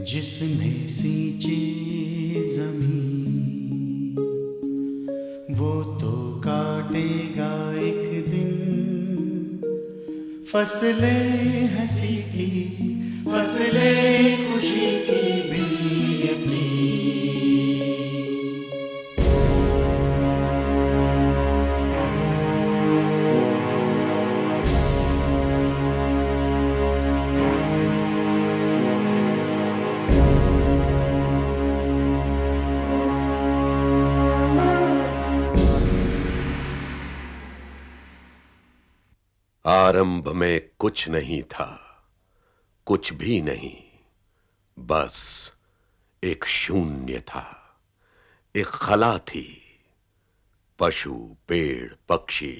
जिसने सींची जमीन वो तो काटेगा एक दिन फसलें हंसी की, फसलें खुशी की भी अपनी। आरंभ में कुछ नहीं था, कुछ भी नहीं, बस एक शून्य था। एक खला थी। पशु, पेड़, पक्षी,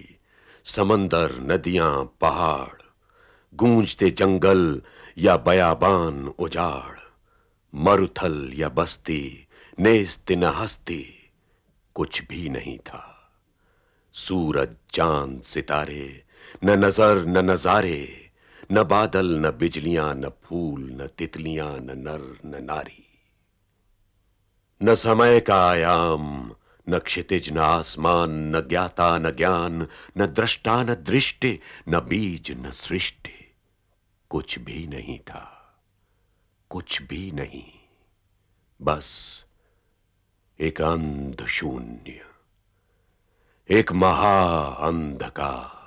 समंदर, नदियां, पहाड़, गूंजते जंगल या बयाबान उजाड़, मरुथल या बस्ती, नेस्त न हस्ती, कुछ भी नहीं था। सूरज, चांद, सितारे, न नजर न नजारे, न बादल न बिजलियां, न फूल न तितलियां, न नर न नारी। न समय का आयाम, न क्षितिज न आसमान, न ज्ञाता न ज्ञान, न दृष्टा न दृष्टि, न बीज न सृष्टि, कुछ भी नहीं था, कुछ भी नहीं, बस एक अंध शून्य, एक महा अंधकार।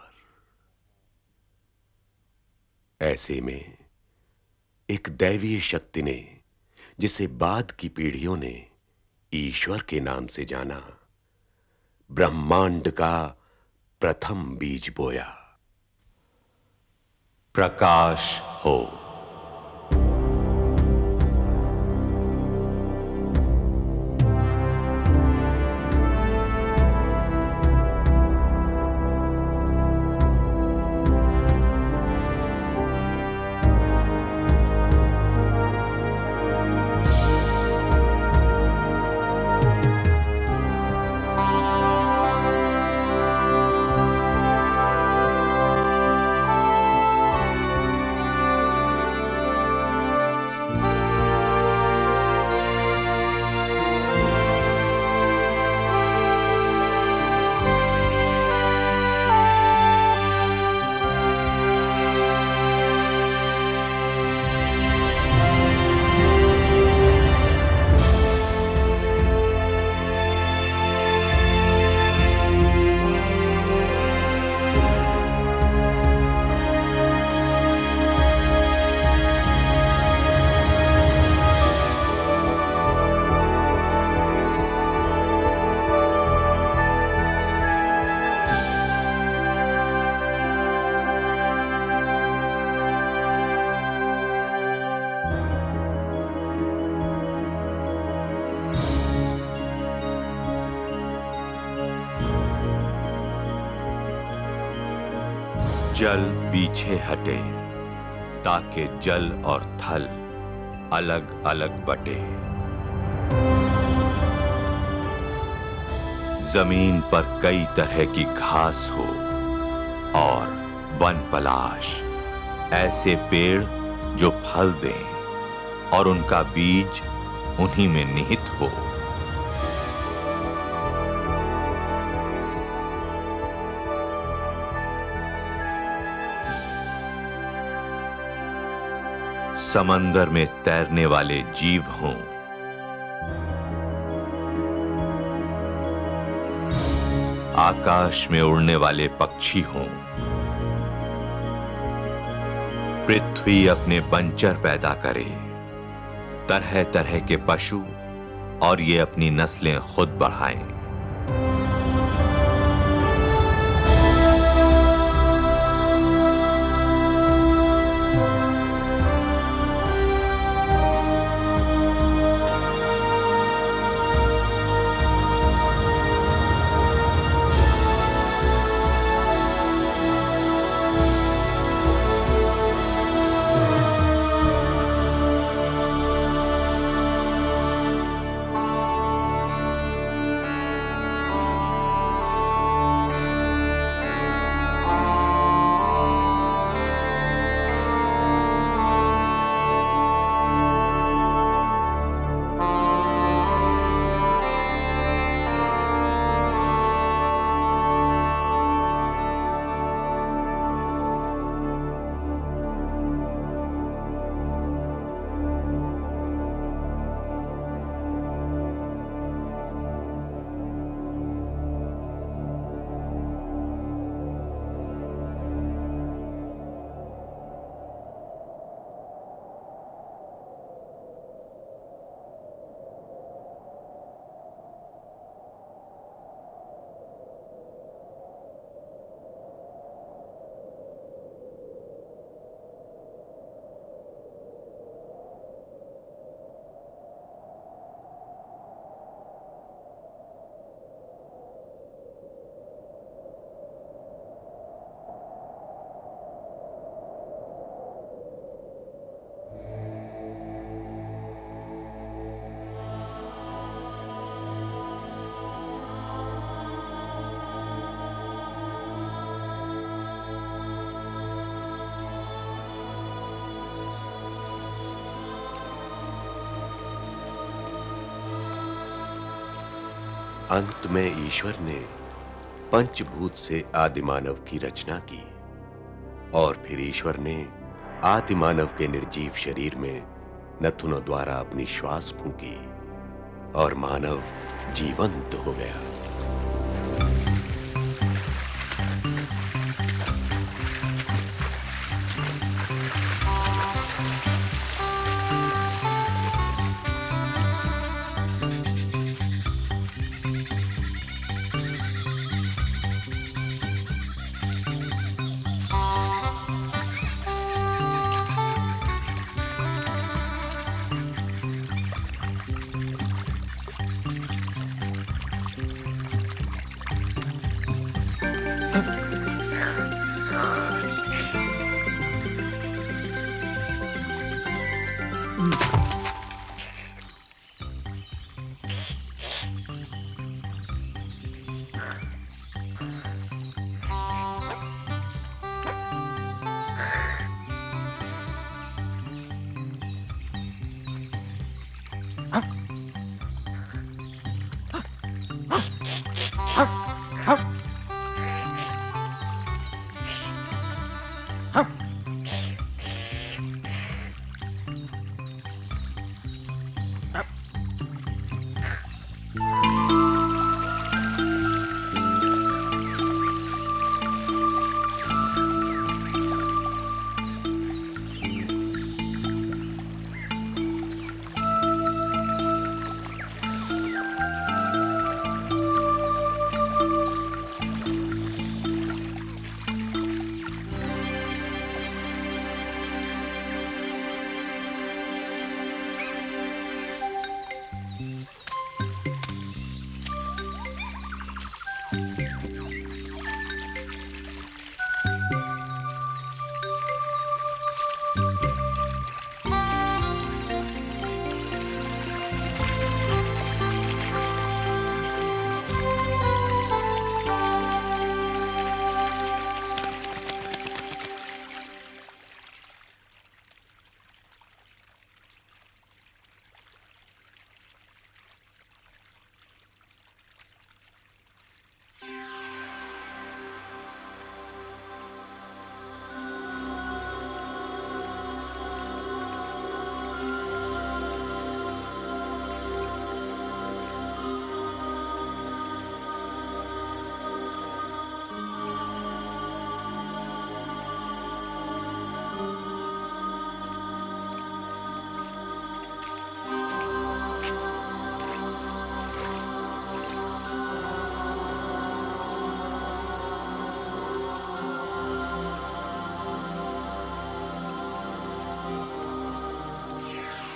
ऐसे में एक दैवीय शक्ति ने, जिसे बाद की पीढ़ियों ने ईश्वर के नाम से जाना, ब्रह्मांड का प्रथम बीज बोया। प्रकाश हो। जल पीछे हटे ताकि जल और थल अलग अलग बटे। जमीन पर कई तरह की घास हो और वन पलाश, ऐसे पेड़ जो फल दें और उनका बीज उन्हीं में निहित हो। समंदर में तैरने वाले जीव हों, आकाश में उड़ने वाले पक्षी हों, पृथ्वी अपने बंचर पैदा करे, तरह तरह के पशु, और ये अपनी नस्लें खुद बढ़ाएं। अंत में ईश्वर ने पंचभूत से आदिमानव की रचना की और फिर ईश्वर ने आदिमानव के निर्जीव शरीर में नथुनों द्वारा अपनी श्वास फूंकी और मानव जीवंत हो गया।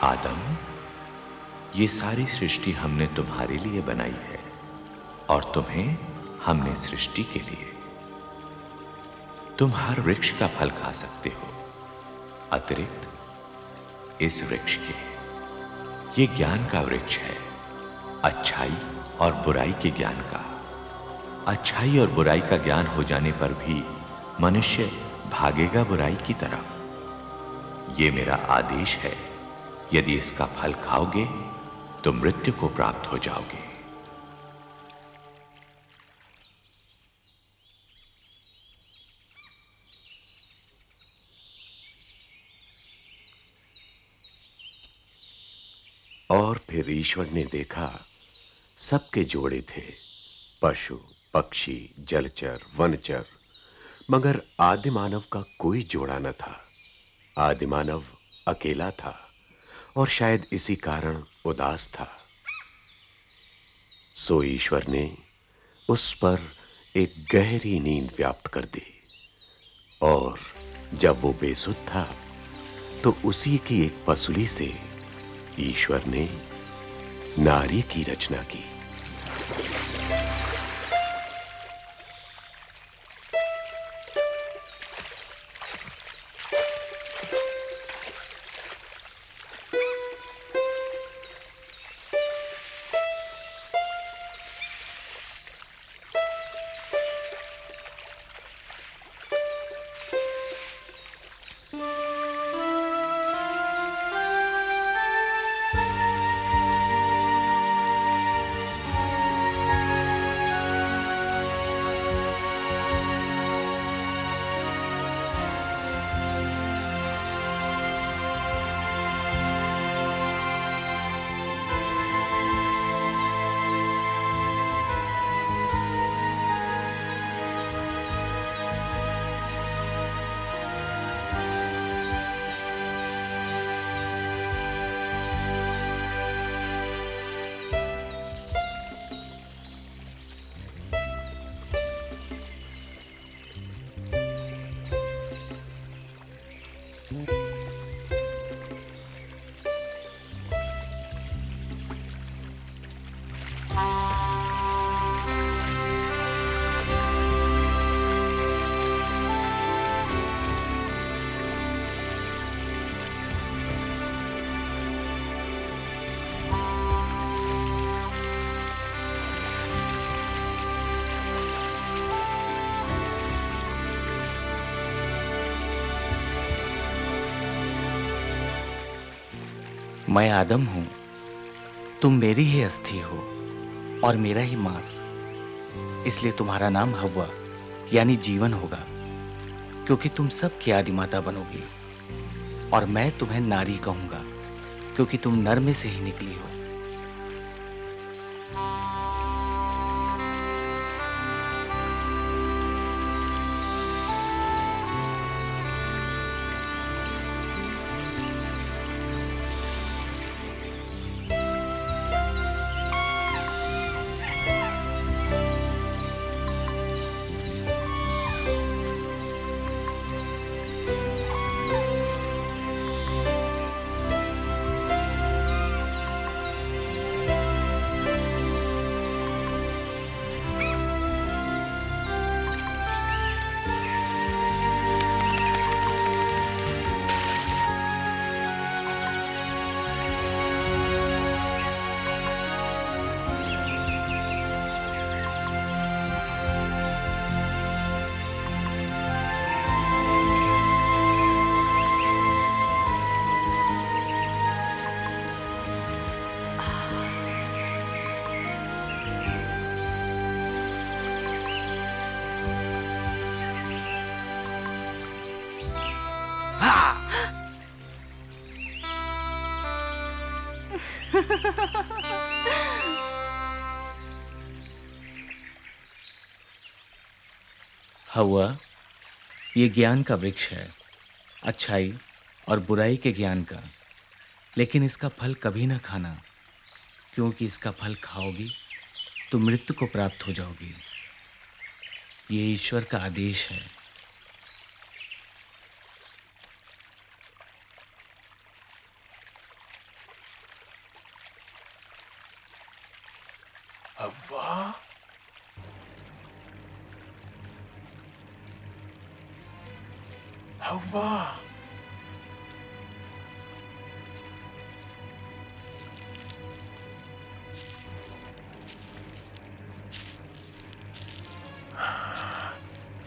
आदम, ये सारी सृष्टि हमने तुम्हारे लिए बनाई है और तुम्हें हमने सृष्टि के लिए। तुम हर वृक्ष का फल खा सकते हो अतिरिक्त इस वृक्ष के। ये ज्ञान का वृक्ष है, अच्छाई और बुराई के ज्ञान का। अच्छाई और बुराई का ज्ञान हो जाने पर भी मनुष्य भागेगा बुराई की तरफ। ये मेरा आदेश है, यदि इसका फल खाओगे तो मृत्यु को प्राप्त हो जाओगे। और फिर ईश्वर ने देखा सबके जोड़े थे, पशु, पक्षी, जलचर, वनचर, मगर आदिमानव का कोई जोड़ा न था। आदिमानव अकेला था और शायद इसी कारण उदास था। सो ईश्वर ने उस पर एक गहरी नींद व्याप्त कर दी और जब वो बेसुध था तो उसी की एक पसुली से ईश्वर ने नारी की रचना की। मैं आदम हूं, तुम मेरी ही अस्थि हो और मेरा ही मांस, इसलिए तुम्हारा नाम हव्वा यानी जीवन होगा, क्योंकि तुम सबकी आदि माता बनोगी। और मैं तुम्हें नारी कहूंगा, क्योंकि तुम नर में से ही निकली हो। हव्वा, ये ज्ञान का वृक्ष है, अच्छाई और बुराई के ज्ञान का। लेकिन इसका फल कभी ना खाना, क्योंकि इसका फल खाओगी तो मृत्यु को प्राप्त हो जाओगी। ये ईश्वर का आदेश है। हव्वा, हव्वा,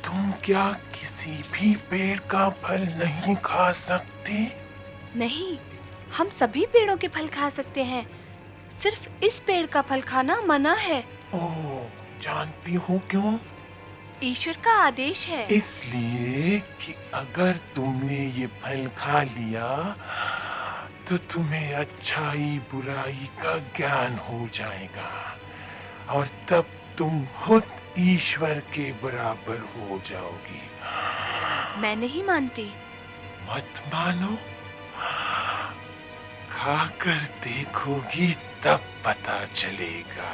तुम क्या किसी भी पेड़ का फल नहीं खा सकती? नहीं, हम सभी पेड़ों के फल खा सकते हैं। सिर्फ इस पेड़ का फल खाना मना है। ओह, जानती हो क्यों? ईश्वर का आदेश है। इसलिए कि अगर तुमने ये फल खा लिया तो तुम्हें अच्छाई बुराई का ज्ञान हो जाएगा और तब तुम खुद ईश्वर के बराबर हो जाओगी। मैं नहीं मानती। मत मानो, खाकर देखोगी तब पता चलेगा।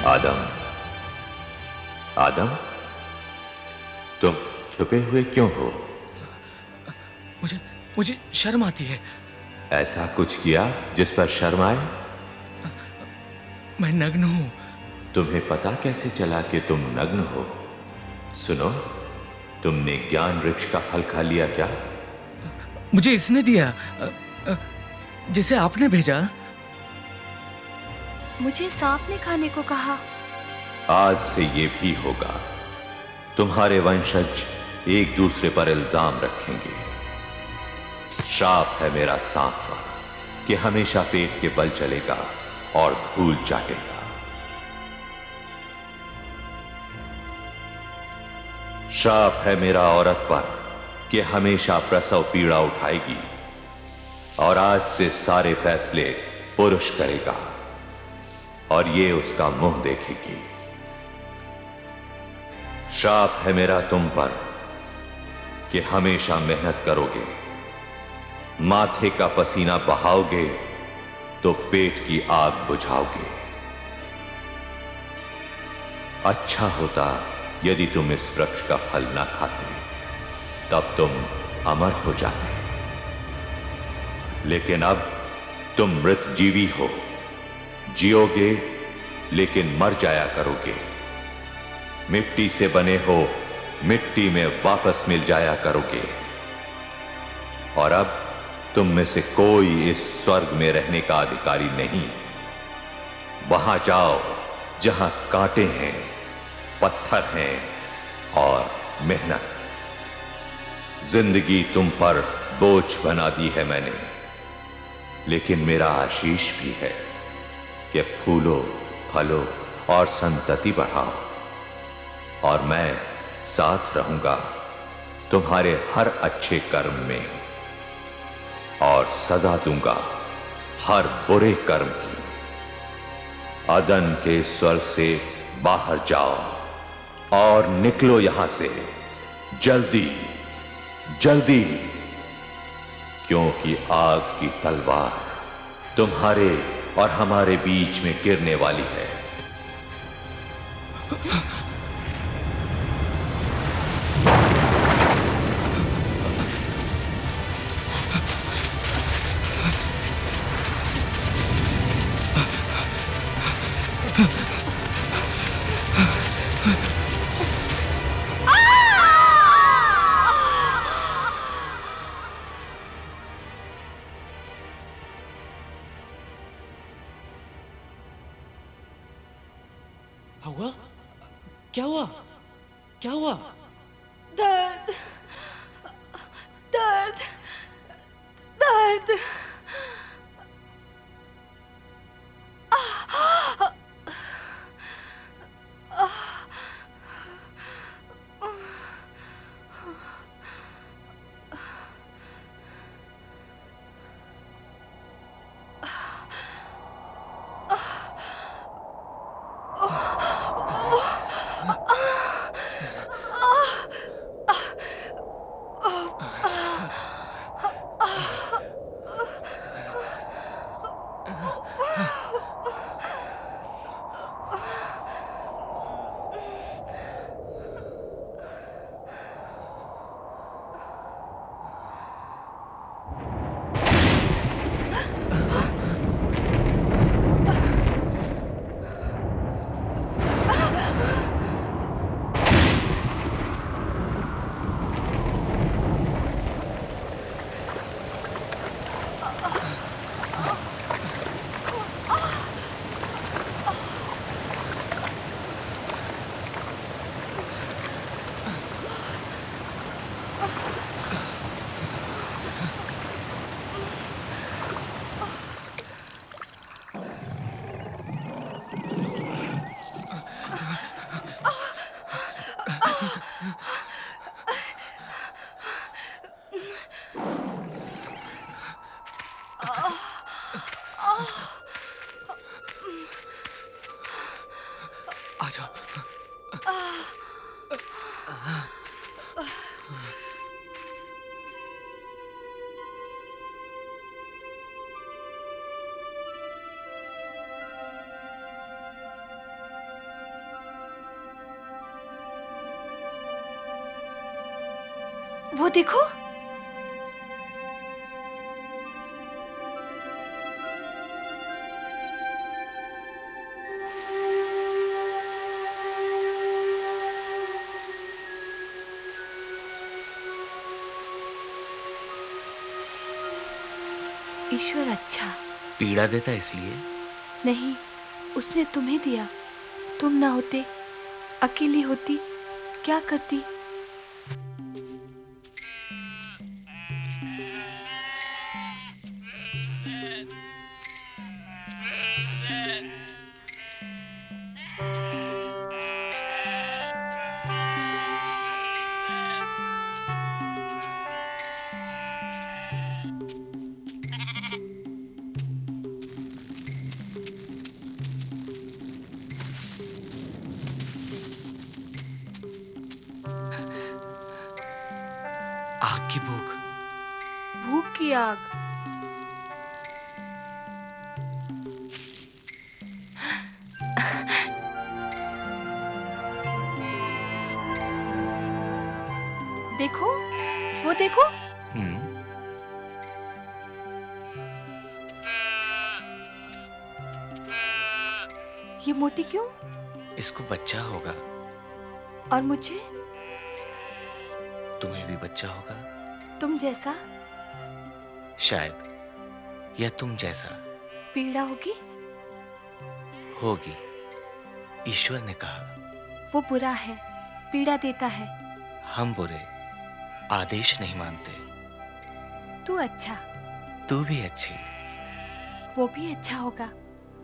आदम, आदम, तुम छुपे हुए क्यों हो? मुझे शर्म आती है। ऐसा कुछ किया जिस पर शर्म आए? मैं नग्न हूं। तुम्हें पता कैसे चला कि तुम नग्न हो? सुनो, तुमने ज्ञान वृक्ष का फल खा लिया क्या? मुझे इसने दिया, जिसे आपने भेजा। मुझे सांप ने खाने को कहा। आज से ये भी होगा। तुम्हारे वंशज एक दूसरे पर इल्जाम रखेंगे। श्राप है मेरा सांप पर कि हमेशा पेट के बल चलेगा और धूल चाटेगा। श्राप है मेरा औरत पर कि हमेशा प्रसव पीड़ा उठाएगी और आज से सारे फैसले पुरुष करेगा। और ये उसका मुंह देखेगी। श्राप है मेरा तुम पर कि हमेशा मेहनत करोगे, माथे का पसीना बहाओगे तो पेट की आग बुझाओगे। अच्छा होता यदि तुम इस वृक्ष का फल ना खाते, तब तुम अमर हो जाते। लेकिन अब तुम मृत जीवी हो, जियोगे लेकिन मर जाया करोगे। मिट्टी से बने हो, मिट्टी में वापस मिल जाया करोगे। और अब तुम में से कोई इस स्वर्ग में रहने का अधिकारी नहीं। वहां जाओ जहां कांटे हैं, पत्थर हैं और मेहनत। जिंदगी तुम पर बोझ बना दी है मैंने, लेकिन मेरा आशीष भी है कि फूलो, फलो और संतति बढ़ाओ। और मैं साथ रहूंगा तुम्हारे हर अच्छे कर्म में और सजा दूंगा हर बुरे कर्म की। अदन के स्वर्ग से बाहर जाओ और निकलो यहां से जल्दी जल्दी, क्योंकि आग की तलवार तुम्हारे और हमारे बीच में गिरने वाली है। हुआ? क्या हुआ? क्या हुआ? दर्द, दर्द, दर्द। आ जाओ। वो देखो, ईश्वर अच्छा। पीड़ा देता इसलिए? नहीं, उसने तुम्हें दिया। तुम ना होते, अकेली होती, क्या करती? की भूख। भूख की आग। देखो, वो देखो। ये मोटी क्यों? इसको बच्चा होगा। और मुझे? तुम्हें भी बच्चा होगा। तुम जैसा? शायद, या तुम जैसा। पीड़ा होगी? होगी। ईश्वर ने कहा। वो बुरा है, पीड़ा देता है। हम बुरे, आदेश नहीं मानते। तू अच्छा। तू भी अच्छी। वो भी अच्छा होगा।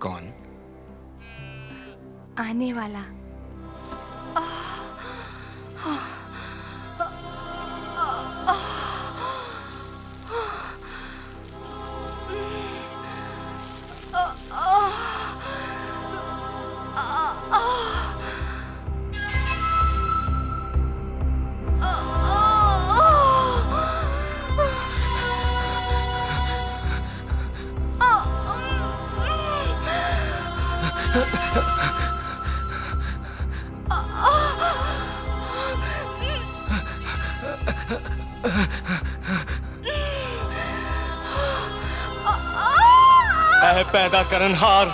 कौन? आने वाला। ऐ पैदा करनहार,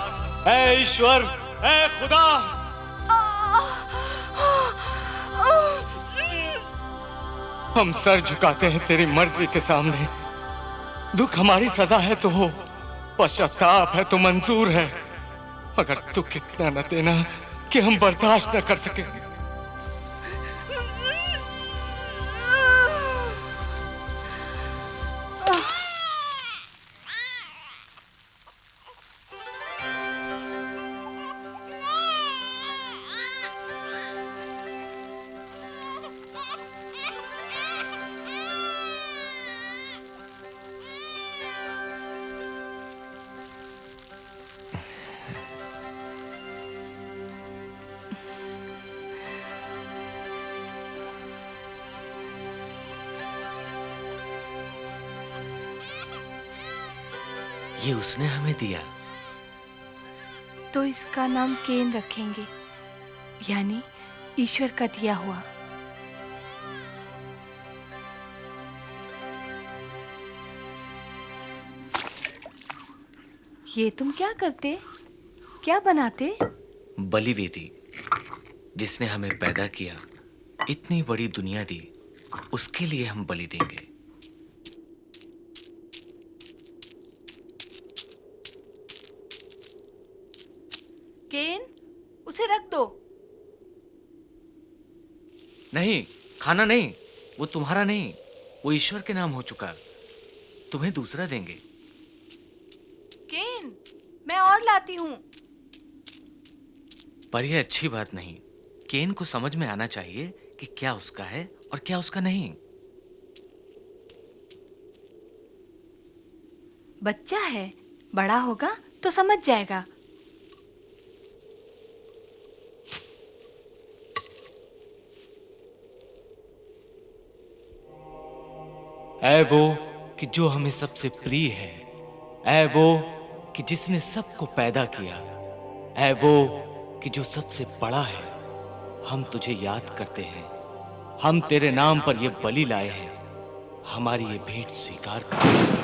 ऐ ईश्वर, ऐ खुदा। हम सर झुकाते हैं तेरी मर्जी के सामने। दुख हमारी सजा है तो हो, पश्चाताप है तो मंजूर है, मगर दुख इतना न देना कि हम बर्दाश्त न कर सके। ये उसने हमें दिया। तो इसका नाम केन रखेंगे, यानी ईश्वर का दिया हुआ। ये तुम क्या करते? क्या बनाते? बलि वेदी। जिसने हमें पैदा किया, इतनी बड़ी दुनिया दी, उसके लिए हम बलि देंगे। केन, उसे रख दो। नहीं, खाना नहीं। वो तुम्हारा नहीं, वो ईश्वर के नाम हो चुका। तुम्हें दूसरा देंगे। केन, मैं और लाती हूँ। पर यह अच्छी बात नहीं। केन को समझ में आना चाहिए कि क्या उसका है और क्या उसका नहीं। बच्चा है, बड़ा होगा तो समझ जाएगा। ऐ वो कि जो हमें सबसे प्रिय है, ऐ वो कि जिसने सबको पैदा किया, ऐ वो कि जो सबसे बड़ा है, हम तुझे याद करते हैं। हम तेरे नाम पर ये बलि लाए हैं। हमारी ये भेंट स्वीकार कर।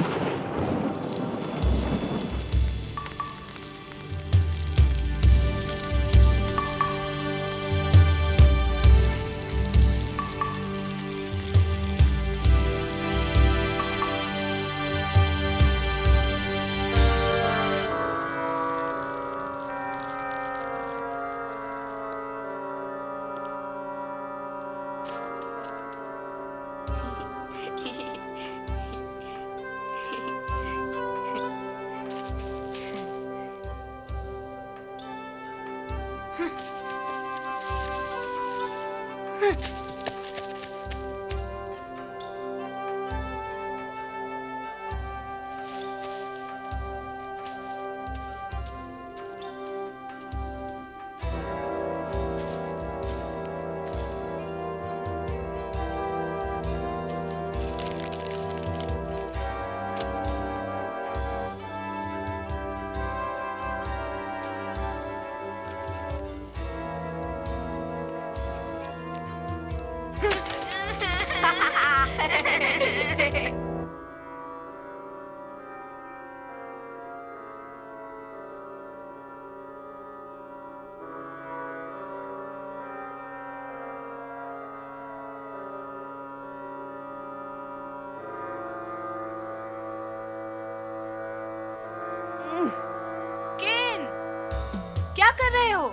कर रहे हो?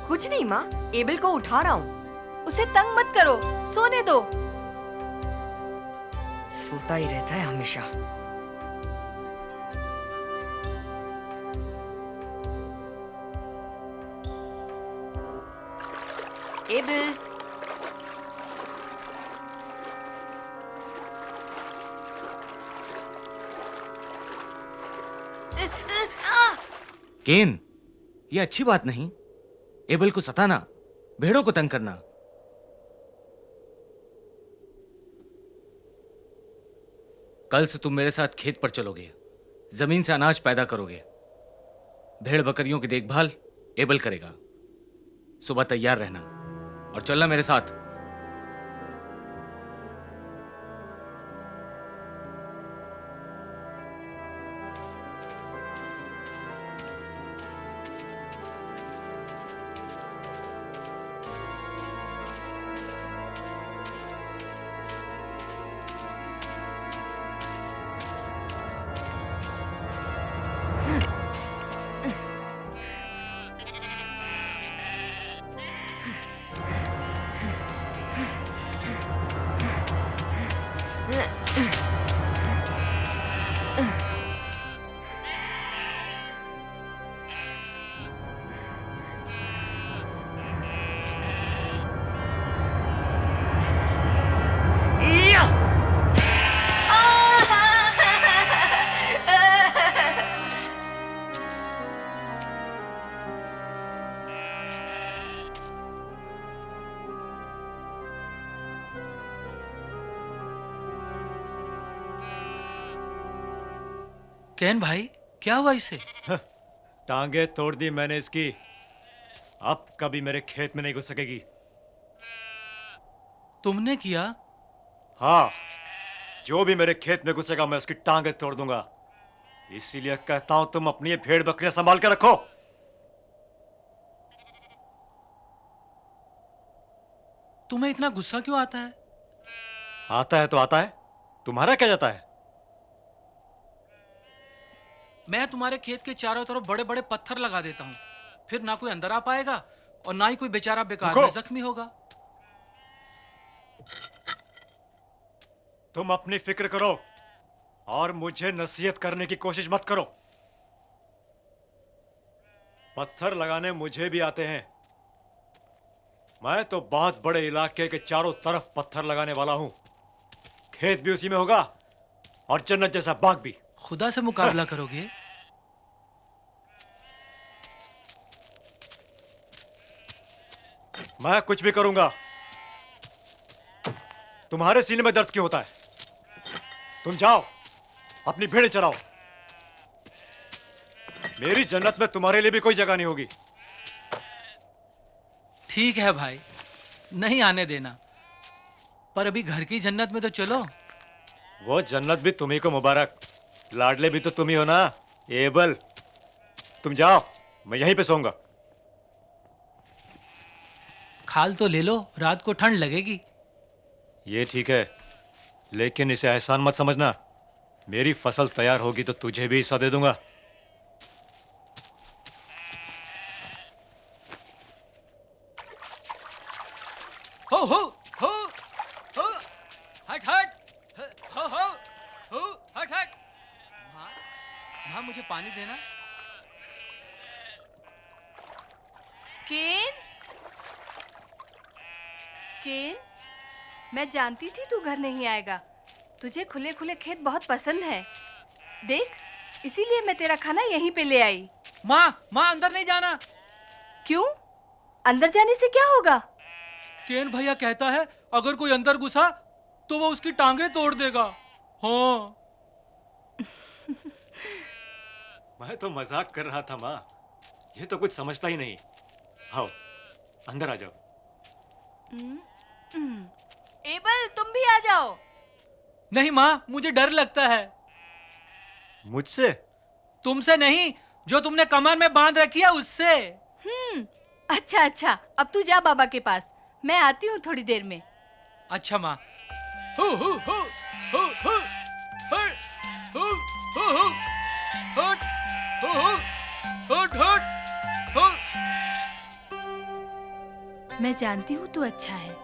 कुछ नहीं माँ, एबल को उठा रहा हूँ। उसे तंग मत करो, सोने दो। सोता ही रहता है हमेशा। एबल, केन, ये अच्छी बात नहीं। एबल को सताना, भेड़ों को तंग करना। कल से तुम मेरे साथ खेत पर चलोगे, जमीन से अनाज पैदा करोगे। भेड़ बकरियों की देखभाल एबल करेगा। सुबह तैयार रहना और चलना मेरे साथ। केन भाई, क्या हुआ इसे? टांगे तोड़ दी मैंने इसकी। अब कभी मेरे खेत में नहीं घुस सकेगी। तुमने किया? हाँ, जो भी मेरे खेत में घुसेगा मैं उसकी टांगे तोड़ दूंगा। इसीलिए कहता हूं तुम अपनी ये भेड़ बकरियां संभाल के रखो। तुम्हें इतना गुस्सा क्यों आता है? आता है तो आता है, तुम्हारा क्या जाता है? मैं तुम्हारे खेत के चारों तरफ बड़े बड़े पत्थर लगा देता हूँ, फिर ना कोई अंदर आ पाएगा और ना ही कोई बेचारा बेकार में जख्मी होगा। तुम अपनी फिक्र करो और मुझे नसीहत करने की कोशिश मत करो। पत्थर लगाने मुझे भी आते हैं। मैं तो बहुत बड़े इलाके के चारों तरफ पत्थर लगाने वाला हूं। खेत भी उसी में होगा और जन्नत जैसा बाग भी। खुदा से मुकाबला करोगे? मैं कुछ भी करूंगा। तुम्हारे सीने में दर्द क्यों होता है? तुम जाओ, अपनी भेड़ें चराओ। मेरी जन्नत में तुम्हारे लिए भी कोई जगह नहीं होगी। ठीक है भाई, नहीं आने देना, पर अभी घर की जन्नत में तो चलो। वो जन्नत भी तुम्ही को मुबारक। लाडले भी तो तुम ही हो ना एबल। तुम जाओ, मैं यहीं पे सोऊंगा। खाल तो ले लो, रात को ठंड लगेगी। ये ठीक है, लेकिन इसे एहसान मत समझना। मेरी फसल तैयार होगी तो तुझे भी हिस्सा दे दूंगा। हो हो हो हो, हट हट, हो हो, हट हट। माँ, माँ मुझे पानी देना। केन, केन, मैं जानती थी तू घर नहीं आएगा। तुझे खुले खुले खेत बहुत पसंद है। देख, इसीलिए मैं तेरा खाना यहीं पे ले आई। माँ अंदर नहीं जाना। क्यों? अंदर जाने से क्या होगा? केन भैया कहता है अगर कोई अंदर घुसा तो वो उसकी टांगे तोड़ देगा। हाँ। मैं तो मजाक कर रहा था माँ, ये तो कुछ समझता ही नहीं। आओ, अंदर आ जाओ। एबल, तुम भी आ जाओ। नहीं माँ, मुझे डर लगता है। मुझसे? तुमसे नहीं, जो तुमने कमर में बांध रखी है उससे। अच्छा अच्छा, अब तू जा बाबा के पास, मैं आती हूँ थोड़ी देर में। अच्छा माँ। हो हो हो हो हो हो हो हो हो हट हो हो हट हट हो मैं जानती हूँ तू अच्छा है।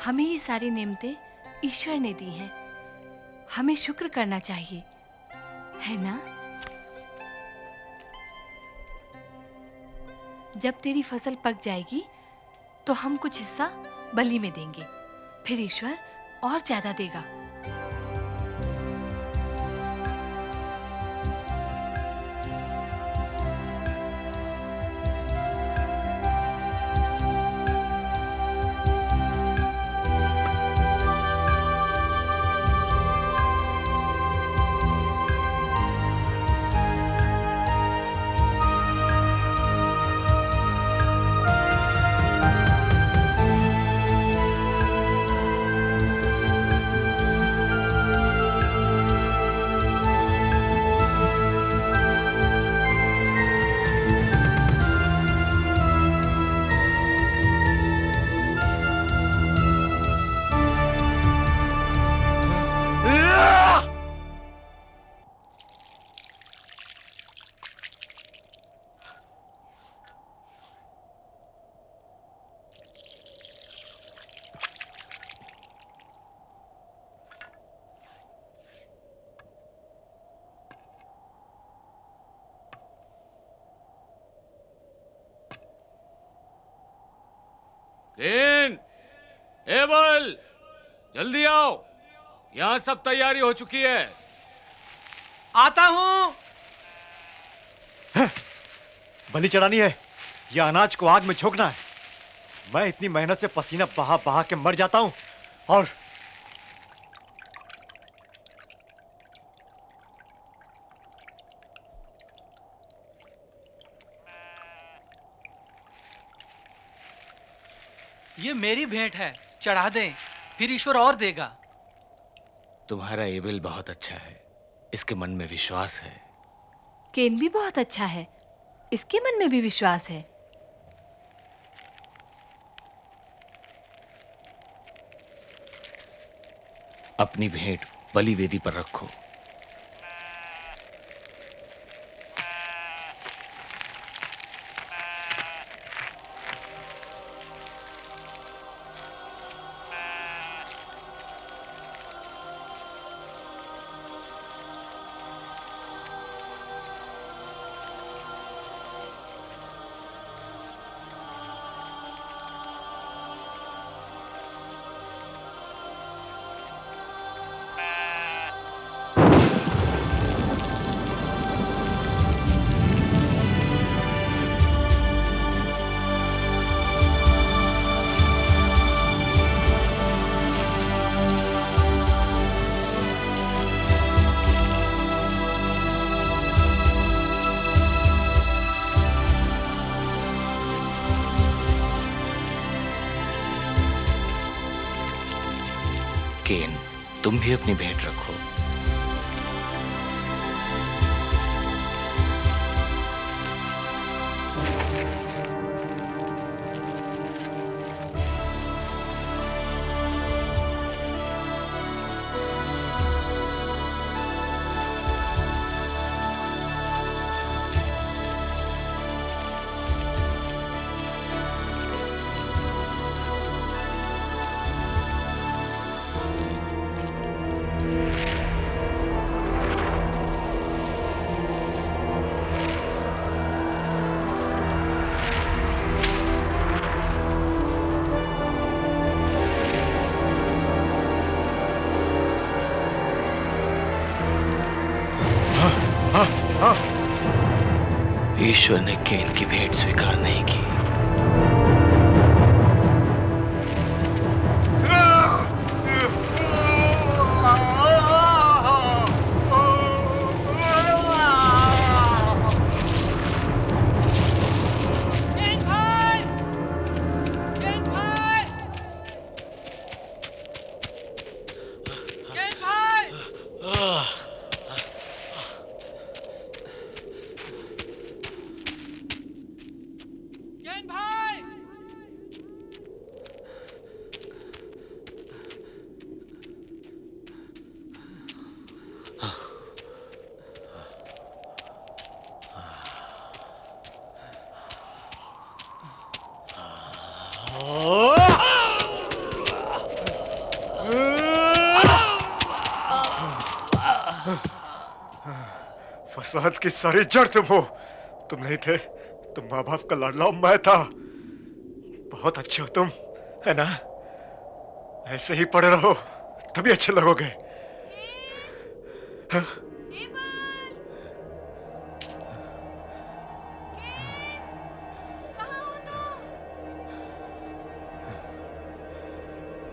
हमें ये सारी नेमतें ईश्वर ने दी हैं। हमें शुक्र करना चाहिए, है ना? जब तेरी फसल पक जाएगी तो हम कुछ हिस्सा बलि में देंगे, फिर ईश्वर और ज्यादा देगा। केन, एबल, जल्दी आओ, यहां सब तैयारी हो चुकी है। आता हूं। बलि चढ़ानी है या अनाज को आग में झोंकना है? मैं इतनी मेहनत से पसीना बहा बहा के मर जाता हूं और ये मेरी भेंट है, चढ़ा दें, फिर ईश्वर और देगा। तुम्हारा एबेल बहुत अच्छा है, इसके मन में विश्वास है। केन भी बहुत अच्छा है, इसके मन में भी विश्वास है। अपनी भेंट बलि वेदी पर रखो। केन, तुम भी अपनी भेंट रखो। ईश्वर ने केन की भेंट स्वीकार नहीं की। फसाद की सारी जड़ तुम हो। तुम नहीं थे, तुम माँ बाप का लाडला मैं था। बहुत अच्छे हो तुम, है ना? ऐसे ही पड़े रहो, तभी अच्छे लगोगे। हाँ?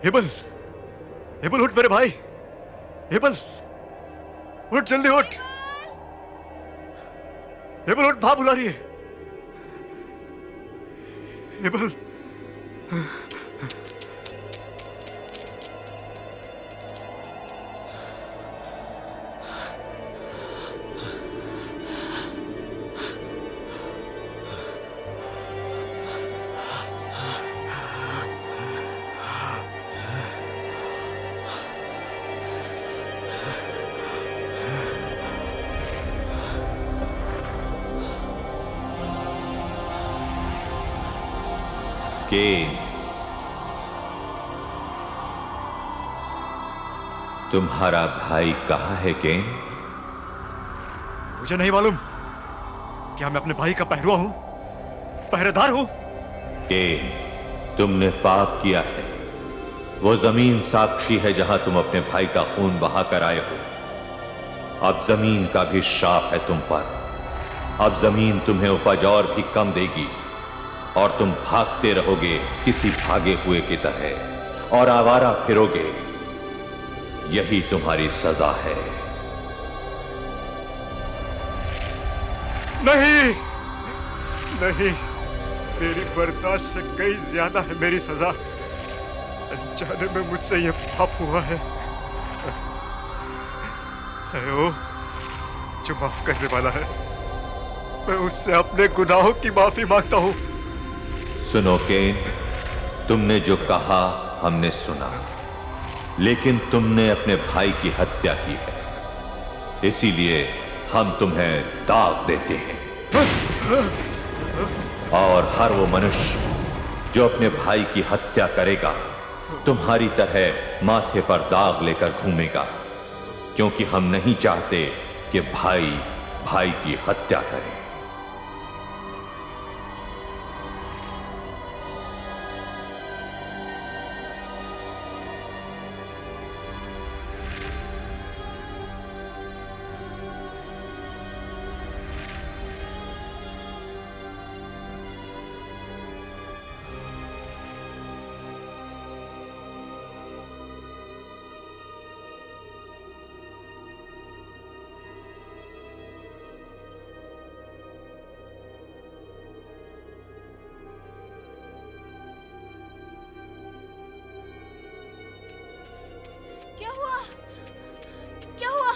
एबल, एबल उठ मेरे भाई, एबल उठ, जल्दी उठ। एबल उठ, मां बुला रही है। एबल, केन, तुम्हारा भाई कहाँ है केन? मुझे नहीं मालूम। क्या मैं अपने भाई का पहरुआ हूं, पहरेदार हूं? केन, तुमने पाप किया है। वो जमीन साक्षी है जहां तुम अपने भाई का खून बहा कर आए हो। अब जमीन का भी श्राप है तुम पर। अब जमीन तुम्हें उपज और भी कम देगी और तुम भागते रहोगे किसी भागे हुए की तरह और आवारा फिरोगे। यही तुम्हारी सजा है। नहीं, नहीं, मेरी बर्दाश्त से कहीं ज्यादा है मेरी सजा। अनजाने में मुझसे ये पाप हुआ है वो जो माफ करने वाला है। मैं उससे अपने गुनाहों की माफी मांगता हूं। सुनो केन, तुमने जो कहा हमने सुना, लेकिन तुमने अपने भाई की हत्या की है। इसीलिए हम तुम्हें दाग देते हैं। और हर वो मनुष्य जो अपने भाई की हत्या करेगा तुम्हारी तरह माथे पर दाग लेकर घूमेगा, क्योंकि हम नहीं चाहते कि भाई भाई की हत्या करे। क्या हुआ? क्या हुआ?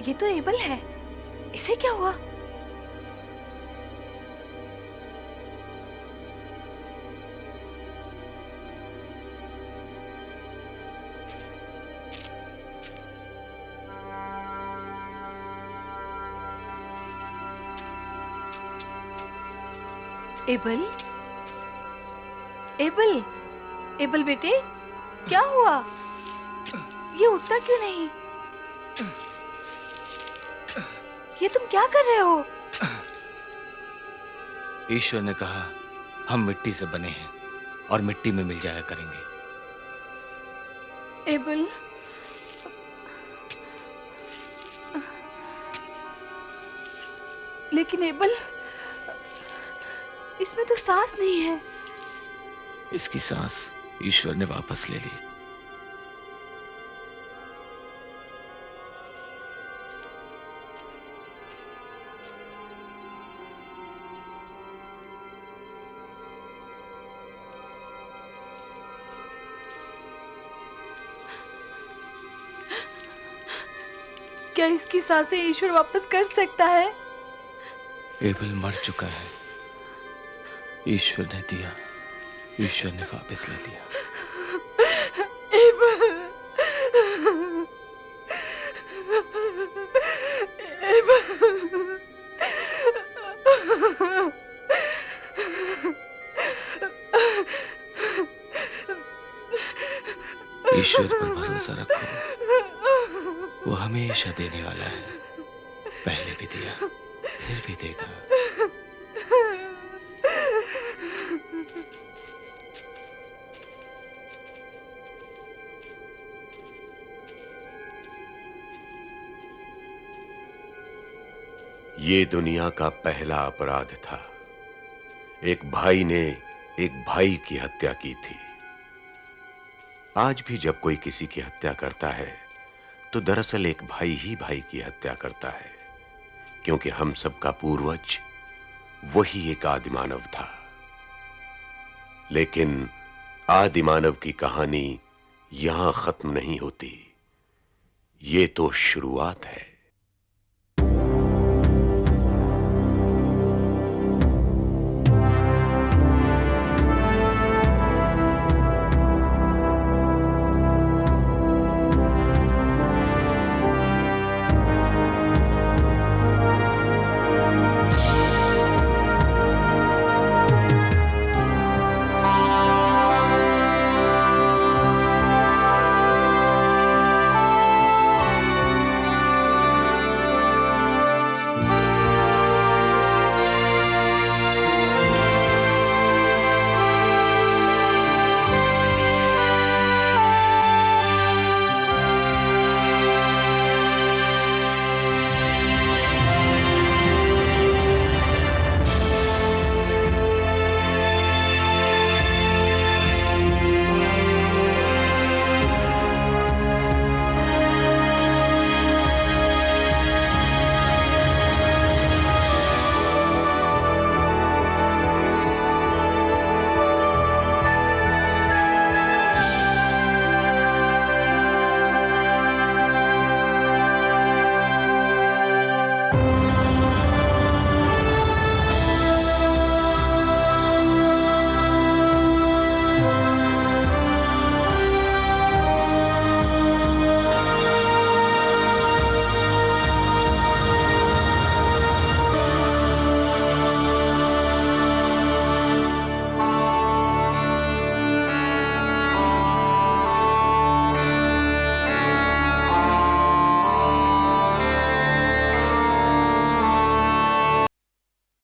ये तो एबल है। इसे क्या हुआ? एबल, एबल, एबल बेटे, क्या हुआ? ये उठता क्यों नहीं? ये तुम क्या कर रहे हो? ईश्वर ने कहा हम मिट्टी से बने हैं और मिट्टी में मिल जाया करेंगे। एबल, लेकिन एबल, इसमें तो सांस नहीं है। इसकी सांस ईश्वर ने वापस ले ली। क्या इसकी सांसें ईश्वर वापस कर सकता है? एबल मर चुका है। ईश्वर ने दिया, ईश्वर ने वापस ले लिया। एबल, एबल, ईश्वर पर भरोसा रखो, वो हमेशा देने वाला है। पहले भी दिया, फिर भी देगा। ये दुनिया का पहला अपराध था। एक भाई ने एक भाई की हत्या की थी। आज भी जब कोई किसी की हत्या करता है तो दरअसल एक भाई ही भाई की हत्या करता है, क्योंकि हम सबका पूर्वज वही एक आदिमानव था। लेकिन आदिमानव की कहानी यहां खत्म नहीं होती। ये तो शुरुआत है।